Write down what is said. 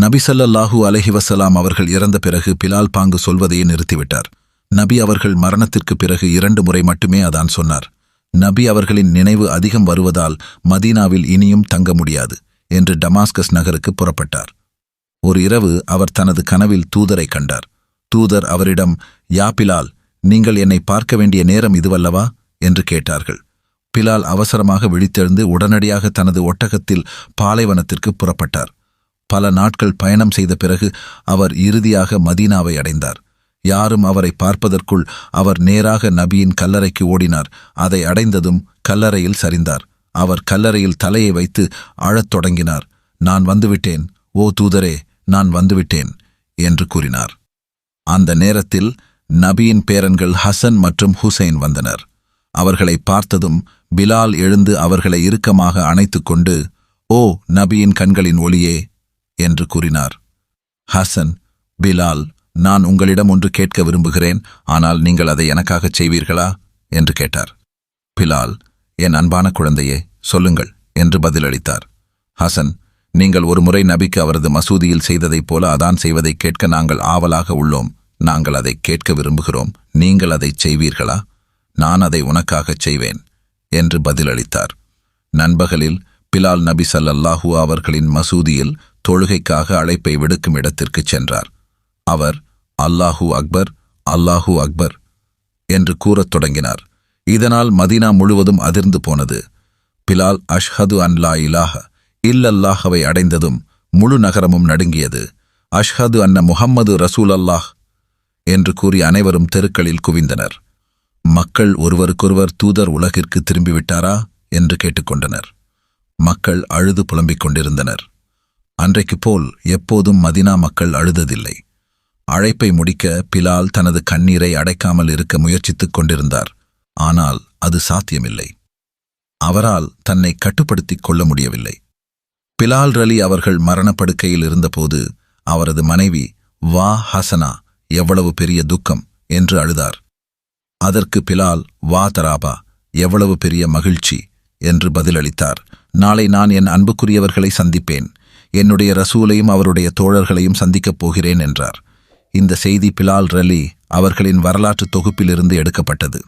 நபி ஸல்லல்லாஹு அலைஹி வஸல்லம் அவர்கள் இறந்த பிறகு பிலால் பாங்கு சொல்வதையே நிறுத்திவிட்டார். நபி அவர்கள் மரணத்திற்கு பிறகு 2 முறை மட்டுமே அதான் சொன்னார். நபி அவர்களின் நினைவு அதிகம் வருவதால் மதீனாவில் இனியும் தங்க முடியாது என்று டமாஸ்கஸ் நகருக்கு புறப்பட்டார். ஒரு இரவு அவர் தனது கனவில் தூதரை கண்டார். தூதர் அவரிடம், யா பிலால், நீங்கள் என்னை பார்க்க வேண்டிய நேரம் இதுவல்லவா என்று கேட்டார்கள். பிலால் அவசரமாக விழித்தெழுந்து உடனடியாக தனது ஒட்டகத்தில் பாலைவனத்திற்கு புறப்பட்டார். பல நாட்கள் பயணம் செய்த பிறகு அவர் இறுதியாக மதீனாவை அடைந்தார். யாரும் அவரை பார்ப்பதற்குள் அவர் நேராக நபியின் கல்லறைக்கு ஓடினார். அதை அடைந்ததும் கல்லறையில் சரிந்தார். அவர் கல்லறையில் தலையை வைத்து அழத் தொடங்கினார். நான் வந்துவிட்டேன், ஓ தூதரே, நான் வந்துவிட்டேன் என்று கூறினார். அந்த நேரத்தில் நபியின் பேரன்கள் ஹசன் மற்றும் ஹுசைன் வந்தனர். அவர்களை பார்த்ததும் பிலால் எழுந்து அவர்களை இறுக்கமாக அணைத்துக் கொண்டு, ஓ நபியின் கண்களின் ஒளியே என்று கூறினார். ஹசன், பிலால், நான் உங்களிடம் ஒன்று கேட்க விரும்புகிறேன், ஆனால் நீங்கள் அதை எனக்காகச் செய்வீர்களா என்று கேட்டார். பிலால், என் அன்பான குழந்தையே, சொல்லுங்கள் என்று பதிலளித்தார். ஹசன், நீங்கள் ஒருமுறை நபிக்கு அவரது மசூதியில் செய்ததைப் போல அதான் செய்வதை கேட்க நாங்கள் ஆவலாக உள்ளோம். நாங்கள் அதை கேட்க விரும்புகிறோம். நீங்கள் அதைச் செய்வீர்களா? நான் அதை உனக்காகச் செய்வேன் என்று பதிலளித்தார். நண்பகலில் பிலால் நபி ஸல்லல்லாஹு அவர்களின் மசூதியில் தொழுகைக்காக அழைப்பை விடுக்கும் இடத்திற்குச் சென்றார். அவர் அல்லாஹூ அக்பர், அல்லாஹூ அக்பர் என்று கூறத் தொடங்கினார். இதனால் மதீனா முழுவதும் அதிர்ந்து போனது. பிலால் அஷ்ஹது அன் லா இலாஹ இல்லல்லாஹவை அடைந்ததும் முழு நகரமும் நடுங்கியது. அஷ்ஹது அன்ன முஹம்மது ரசூல் அல்லாஹ் என்று கூறி அனைவரும் தெருக்களில் குவிந்தனர். மக்கள் ஒருவருக்கொருவர் தூதர் உலகிற்கு திரும்பிவிட்டாரா என்று கேட்டுக்கொண்டனர். மக்கள் அழுது புலம்பிக் கொண்டிருந்தனர். அன்றைக்கு போல் எப்போதும் மதீனா மக்கள் அழுததில்லை. அழைப்பை முடிக்க பிலால் தனது கண்ணீரை அடைக்காமல் இருக்க முயற்சித்துக் கொண்டிருந்தார். ஆனால் அது சாத்தியமில்லை. அவரால் தன்னை கட்டுப்படுத்திக் கொள்ள முடியவில்லை. பிலால் ரலி அவர்கள் மரணப்படுக்கையில் இருந்தபோது அவரது மனைவி, வா ஹசனா, எவ்வளவு பெரிய துக்கம் என்று அழுதார். அதற்கு பிலால், வா தராபா, எவ்வளவு பெரிய மகிழ்ச்சி என்று பதிலளித்தார். நாளை நான் என் அன்புக்குரியவர்களை சந்திப்பேன். என்னுடைய ரசூலையும் அவருடைய தோழர்களையும் சந்திக்கப் போகிறேன் என்றார். இந்த செய்தி பிலால் ரலி அவர்களின் வரலாற்று தொகுப்பிலிருந்து எடுக்கப்பட்டது.